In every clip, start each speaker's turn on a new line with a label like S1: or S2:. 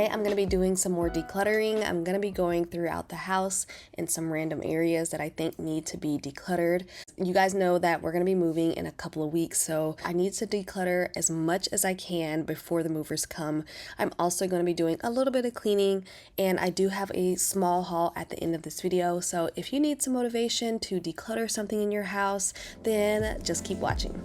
S1: I'm going to be doing some more decluttering. I'm going to be going throughout the house in some random areas that I think need to be decluttered. You guys know that we're going to be moving in a couple of weeks, so I need to declutter as much as I can before the movers come. I'm also going to be doing a little bit of cleaning, and I do have a small haul at the end of this video, so if you need some motivation to declutter something in your house, then just keep watching.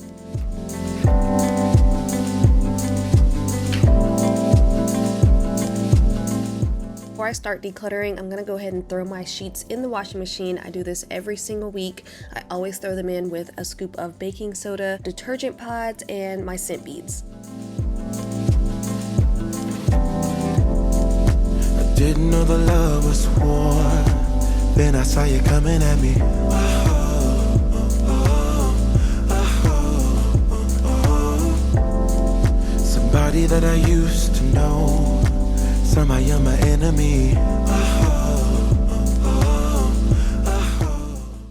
S1: Before I start decluttering, I'm gonna go ahead and throw my sheets in the washing machine. I do this every single week. I always throw them in with a scoop of baking soda, detergent pods, and my scent beads.
S2: I didn't know the love was warm, then I saw you coming at me. Somebody that I used to know, somehow you're my enemy.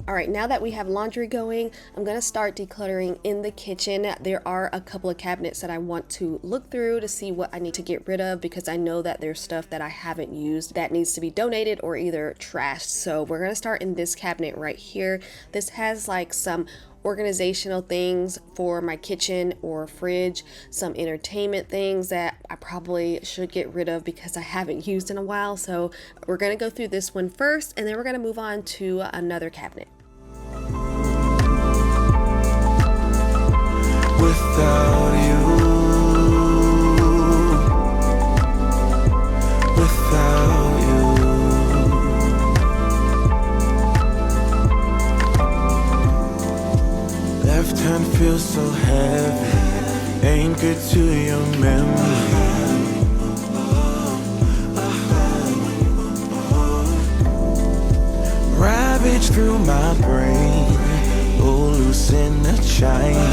S1: Alright, now that we have laundry going, I'm going to start decluttering in the kitchen. There are a couple of cabinets that I want to look through to see what I need to get rid of, because I know that there's stuff that I haven't used that needs to be donated or either trashed. So we're going to start in this cabinet right here. This has like some organizational things for my kitchen or fridge, some entertainment things that I probably should get rid of because I haven't used in a while. So we're going to go through this one first, and then we're going to move on to another cabinet.
S2: Without you, without you, left hand feels so heavy, anchored to your memory. Ravage through my brain, oh, loose in the china.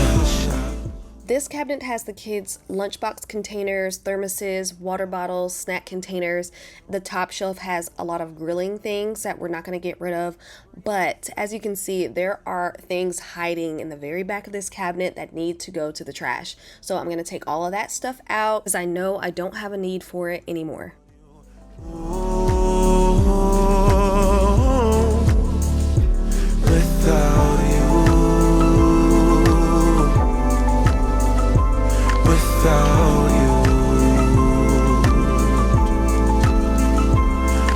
S1: This cabinet has the kids' lunchbox containers, thermoses, water bottles, snack containers. The top shelf has a lot of grilling things that we're not going to get rid of. But as you can see, there are things hiding in the very back of this cabinet that need to go to the trash. So I'm going to take all of that stuff out because I know I don't have a need for it anymore.
S2: Without you, without you,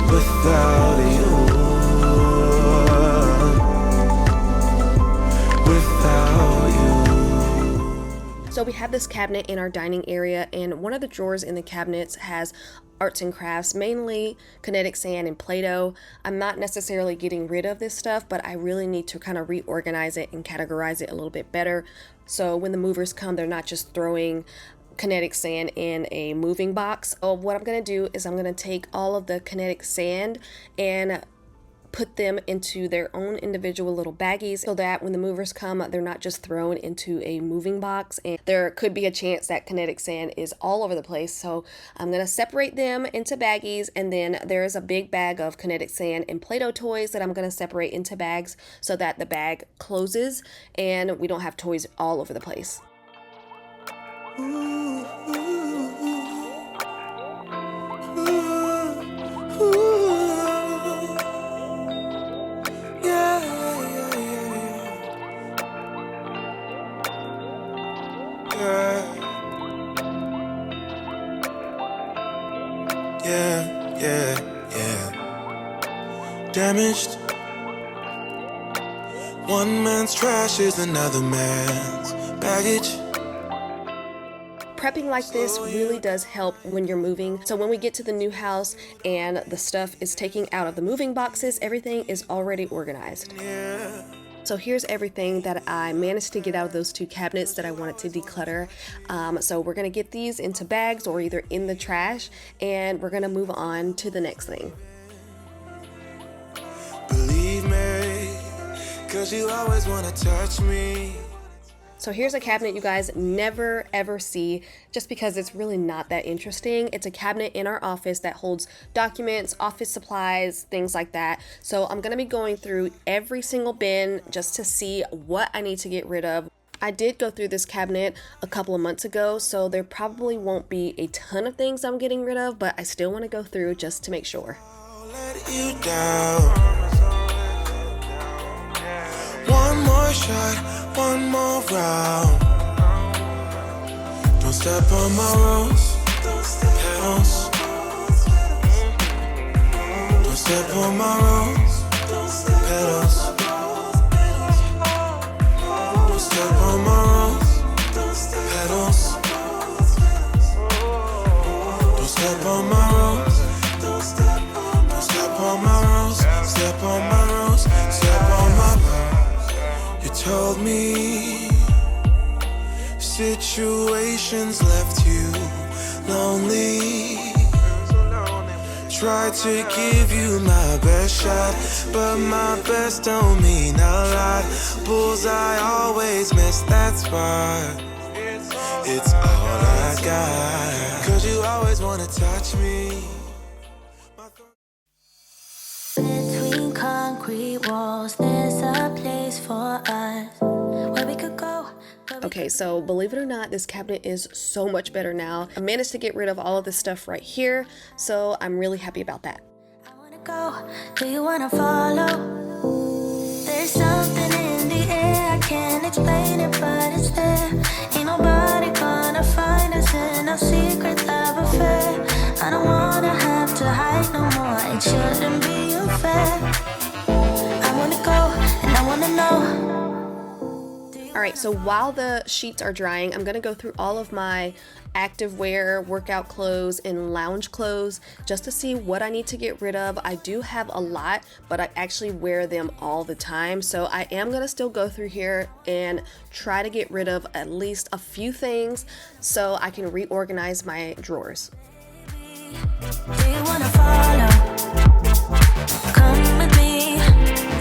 S2: without you, without you.
S1: So we have this cabinet in our dining area, and one of the drawers in the cabinets has arts and crafts, mainly kinetic sand and Play-Doh. I'm not necessarily getting rid of this stuff, but I really need to kind of reorganize it and categorize it a little bit better. So when the movers come, they're not just throwing kinetic sand in a moving box. So what I'm going to do is I'm going to take all of the kinetic sand and put them into their own individual little baggies so that when the movers come, they're not just thrown into a moving box, and there could be a chance that kinetic sand is all over the place. So I'm going to separate them into baggies, and then there is a big bag of kinetic sand and Play-Doh toys that I'm going to separate into bags so that the bag closes and we don't have toys all over the place.
S2: Damaged. One man's trash is another man's baggage.
S1: Prepping like this really does help when you're moving. So when we get to the new house and the stuff is taken out of the moving boxes, everything is already organized. So here's everything that I managed to get out of those two cabinets that I wanted to declutter. So we're going to get these into bags or either in the trash, and we're going to move on to the next thing.
S2: Believe me, 'cause you always want to touch me.
S1: So here's a cabinet you guys never ever see just because it's really not that interesting. It's a cabinet in our office that holds documents, office supplies, things like that. So I'm going to be going through every single bin just to see what I need to get rid of. I did go through this cabinet a couple of months ago, so there probably won't be a ton of things I'm getting rid of, but I still want to go through just to make sure.
S2: Let you down. One more shot, one more round. Don't step on my rose petals. Don't step on my rose petals. Don't step on my rose petals. Don't step on my rose. Don't step on my rose. Step on my rose. Step on my rose. You told me situations left you lonely. Tried to give you my best shot, but my best don't mean a lot. Bullseye always miss, that's why it's all I got. 'Cause you always wanna touch me.
S3: Between concrete walls, there's a place for us where we could go.
S1: Okay, so believe it or not, this cabinet is so much better now. I managed to get rid of all of this stuff right here, so I'm really happy about that.
S3: I wanna go, do you wanna follow? There's something in the air, I can't explain it, but it's there. Ain't nobody gonna find us in our secret love affair. I don't wanna have to hide no more, it shouldn't be unfair. I wanna go, and I wanna know.
S1: Alright, so while the sheets are drying, I'm going to go through all of my active wear, workout clothes, and lounge clothes just to see what I need to get rid of. I do have a lot, but I actually wear them all the time, so I am going to still go through here and try to get rid of at least a few things so I can reorganize my drawers.
S3: Do you wanna follow? Come with me.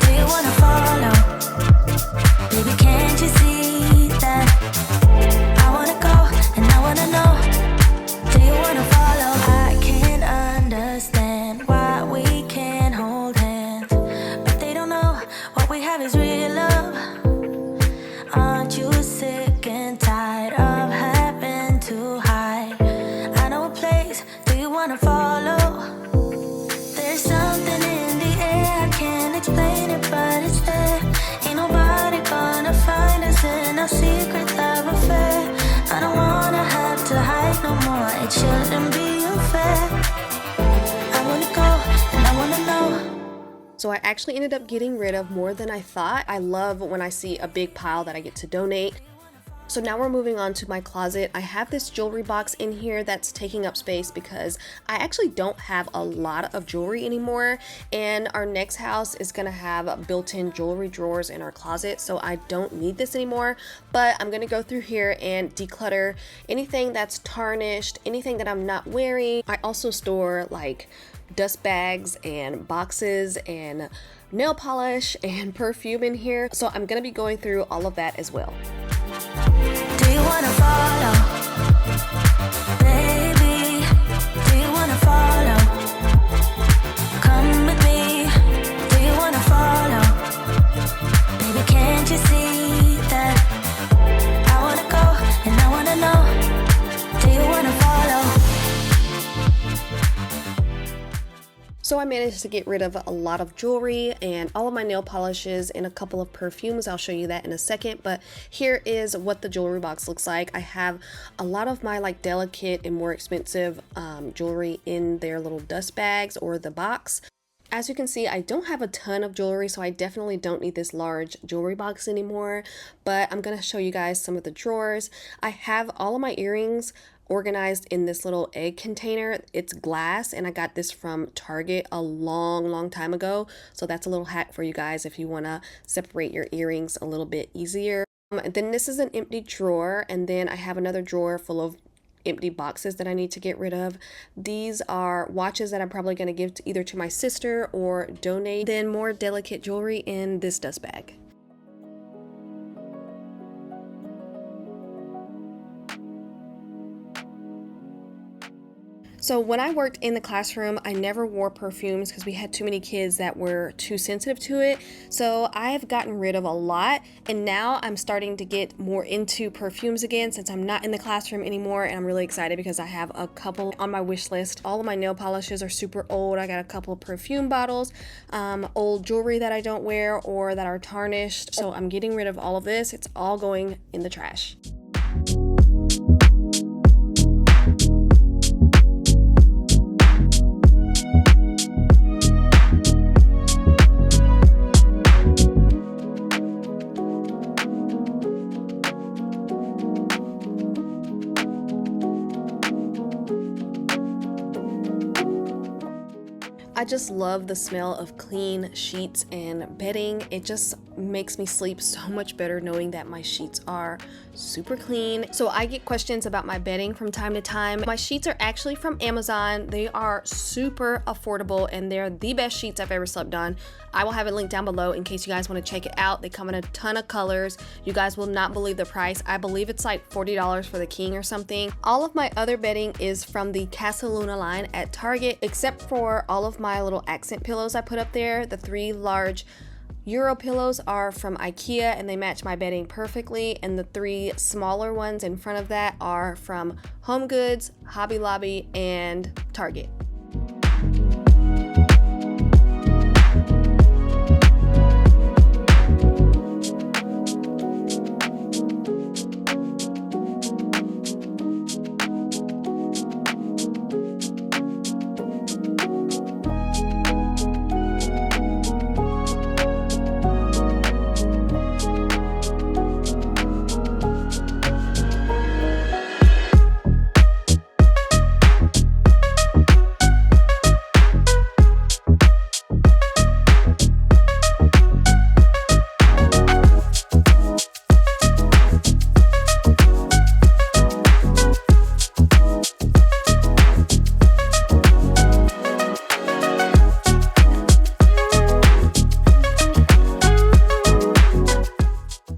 S3: Do you wanna follow? Baby, can't you see that? I wanna go and I wanna know. Do you wanna follow? I can't understand why we can't hold hands, but they don't know what we have is real love. Aren't you sick and tired of having to hide? I know a place. Do you wanna follow? There's something in the air, I can't explain it, but it's there. Ain't nobody gonna find us in our secret love affair. I don't wanna have to hide no more, it shouldn't be unfair. I wanna go and I wanna know.
S1: So I actually ended up getting rid of more than I thought. I love when I see a big pile that I get to donate. So now we're moving on to my closet. I have this jewelry box in here that's taking up space because I actually don't have a lot of jewelry anymore, and our next house is gonna have built-in jewelry drawers in our closet, so I don't need this anymore. But I'm gonna go through here and declutter anything that's tarnished, anything that I'm not wearing. I also store like dust bags and boxes and nail polish and perfume in here, so I'm gonna be going through all of that as well.
S3: Do you wanna follow? Baby, do you wanna follow? Come with me. Do you wanna follow? Baby, can't you see that? I wanna go and I wanna know. Do you wanna follow?
S1: So I managed to get rid of a lot of jewelry and all of my nail polishes and a couple of perfumes. I'll show you that in a second, but here is what the jewelry box looks like. I have a lot of my like delicate and more expensive jewelry in their little dust bags or the box. As you can see, I don't have a ton of jewelry, so I definitely don't need this large jewelry box anymore, but I'm going to show you guys some of the drawers. I have all of my earrings organized in this little egg container. It's glass, and I got this from Target a long time ago, so that's a little hack for you guys if you want to separate your earrings a little bit easier. Then this is an empty drawer, and then I have another drawer full of empty boxes that I need to get rid of. These are watches that I'm probably going to give either to my sister or donate. Then more delicate jewelry in this dust bag. So when I worked in the classroom, I never wore perfumes because we had too many kids that were too sensitive to it. So I've gotten rid of a lot, and now I'm starting to get more into perfumes again since I'm not in the classroom anymore, and I'm really excited because I have a couple on my wish list. All of my nail polishes are super old. I got a couple of perfume bottles, old jewelry that I don't wear or that are tarnished. So I'm getting rid of all of this. It's all going in the trash. I just love the smell of clean sheets and bedding. It just makes me sleep so much better knowing that my sheets are super clean. So I get questions about my bedding from time to time. My sheets are actually from Amazon. They are super affordable and they're the best sheets I've ever slept on. I will have it linked down below in case you guys want to check it out. They come in a ton of colors. You guys will not believe the price. I believe it's like $40 for the king or something. All of my other bedding is from the Casa Luna line at Target, except for all of my little accent pillows I put up there. The 3 large Euro pillows are from IKEA and they match my bedding perfectly, and the 3 smaller ones in front of that are from Home Goods, Hobby Lobby, and Target.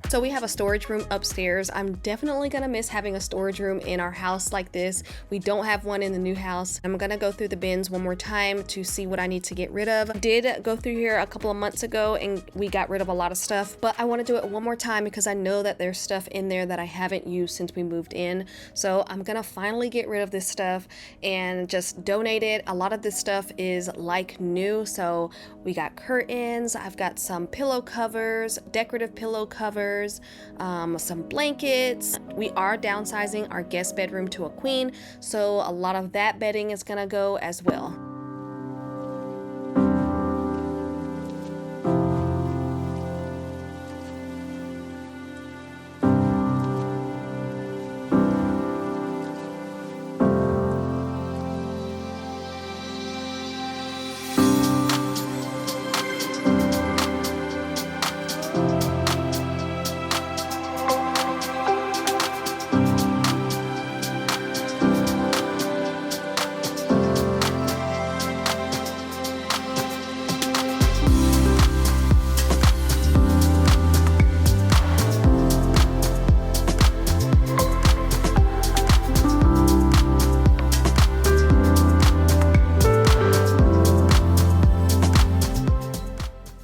S1: So we have a storage room upstairs. I'm definitely gonna miss having a storage room in our house like this. We don't have one in the new house. I'm gonna go through the bins one more time to see what I need to get rid of. Did go through here a couple of months ago and we got rid of a lot of stuff, but I wanna do it one more time because I know that there's stuff in there that I haven't used since we moved in. So I'm gonna finally get rid of this stuff and just donate it. A lot of this stuff is like new. So we got curtains, I've got some pillow covers, decorative pillow covers, some blankets. We are downsizing our guest bedroom to a queen, so a lot of that bedding is gonna go as well.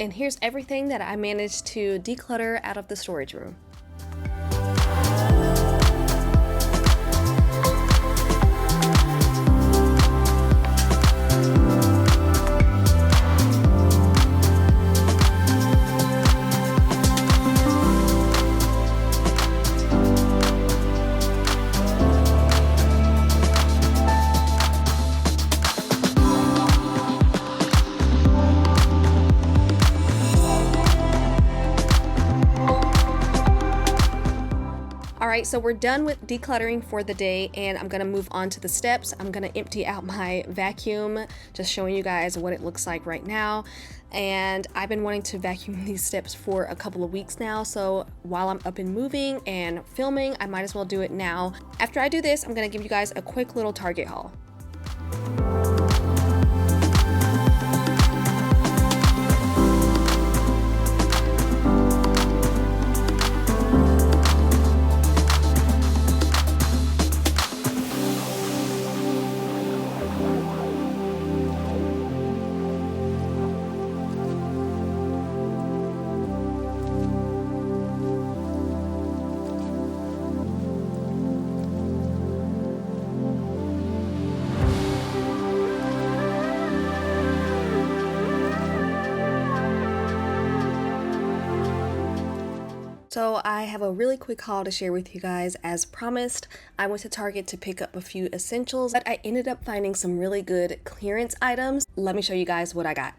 S1: And here's everything that I managed to declutter out of the storage room. Alright, so we're done with decluttering for the day and I'm gonna move on to the steps. I'm gonna empty out my vacuum, just showing you guys what it looks like right now. And I've been wanting to vacuum these steps for a couple of weeks now, so while I'm up and moving and filming, I might as well do it now. After I do this, I'm gonna give you guys a quick little Target haul. So I have a really quick haul to share with you guys. As promised, I went to Target to pick up a few essentials, but I ended up finding some really good clearance items. Let me show you guys what I got.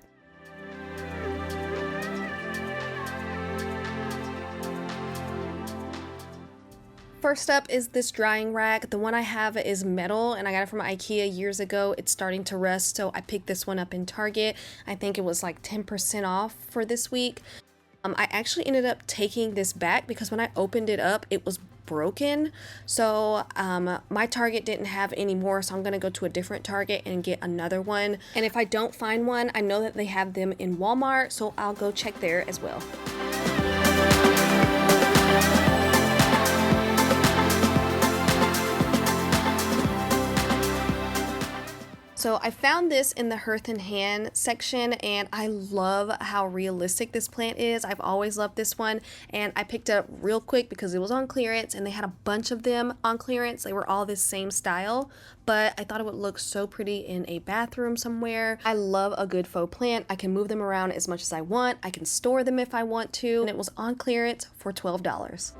S1: First up is this drying rack. The one I have is metal and I got it from IKEA years ago. It's starting to rust, so I picked this one up in Target. I think it was like 10% off for this week. I actually ended up taking this back because when I opened it up, it was broken. So my Target didn't have any more, so I'm gonna go to a different Target and get another one. And if I don't find one, I know that they have them in Walmart, so I'll go check there as well. So I found this in the Hearth and Hand section, and I love how realistic this plant is. I've always loved this one, and I picked it up real quick because it was on clearance and they had a bunch of them on clearance. They were all this same style, but I thought it would look so pretty in a bathroom somewhere. I love a good faux plant. I can move them around as much as I want. I can store them if I want to, and it was on clearance for $12.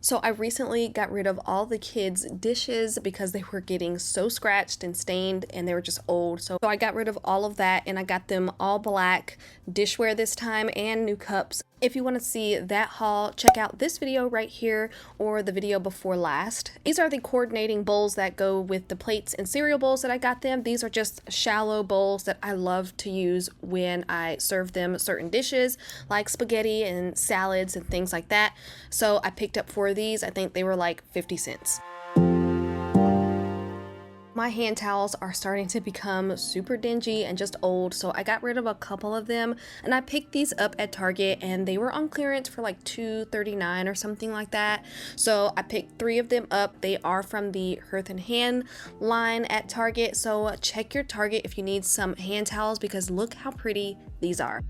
S1: So I recently got rid of all the kids' dishes because they were getting so scratched and stained and they were just old. So I got rid of all of that and I got them all black dishware this time and new cups. If you want to see that haul, check out this video right here or the video before last. These are the coordinating bowls that go with the plates and cereal bowls that I got them. These are just shallow bowls that I love to use when I serve them certain dishes like spaghetti and salads and things like that. So I picked up 4 of these. I think they were like 50 cents. My hand towels are starting to become super dingy and just old, so I got rid of a couple of them and I picked these up at Target and they were on clearance for like $2.39 or something like that. So I picked 3 of them up. They are from the Hearth and Hand line at Target, so check your Target if you need some hand towels because look how pretty these are.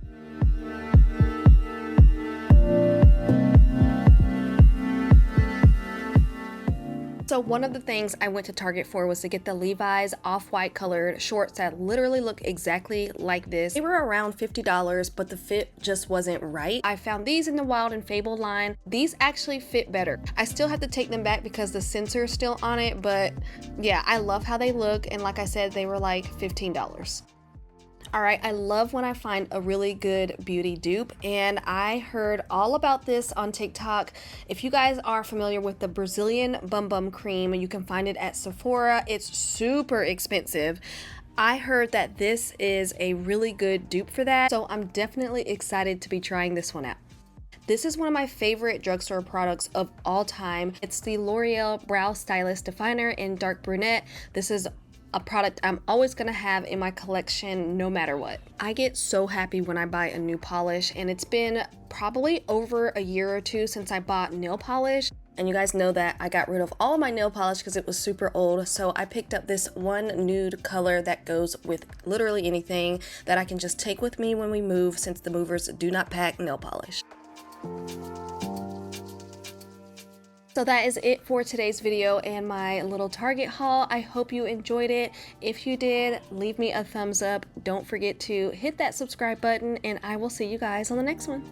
S1: So one of the things I went to Target for was to get the Levi's off-white colored shorts that literally look exactly like this. They were around $50, but the fit just wasn't right. I found these in the Wild and Fable line. These actually fit better. I still have to take them back because the sensor is still on it, but yeah, I love how they look. And like I said, they were like $15. Alright, I love when I find a really good beauty dupe, and I heard all about this on TikTok. If you guys are familiar with the Brazilian Bum Bum Cream, you can find it at Sephora. It's super expensive. I heard that this is a really good dupe for that, so I'm definitely excited to be trying this one out. This is one of my favorite drugstore products of all time. It's the L'Oreal Brow Stylist Definer in Dark Brunette. This is a product I'm always gonna have in my collection no matter what. I get so happy when I buy a new polish, and it's been probably over a year or 2 since I bought nail polish. And you guys know that I got rid of all of my nail polish because it was super old, so I picked up this one nude color that goes with literally anything that I can just take with me when we move, since the movers do not pack nail polish. So that is it for today's video and my little Target haul. I hope you enjoyed it. If you did, leave me a thumbs up. Don't forget to hit that subscribe button, and I will see you guys on the next one.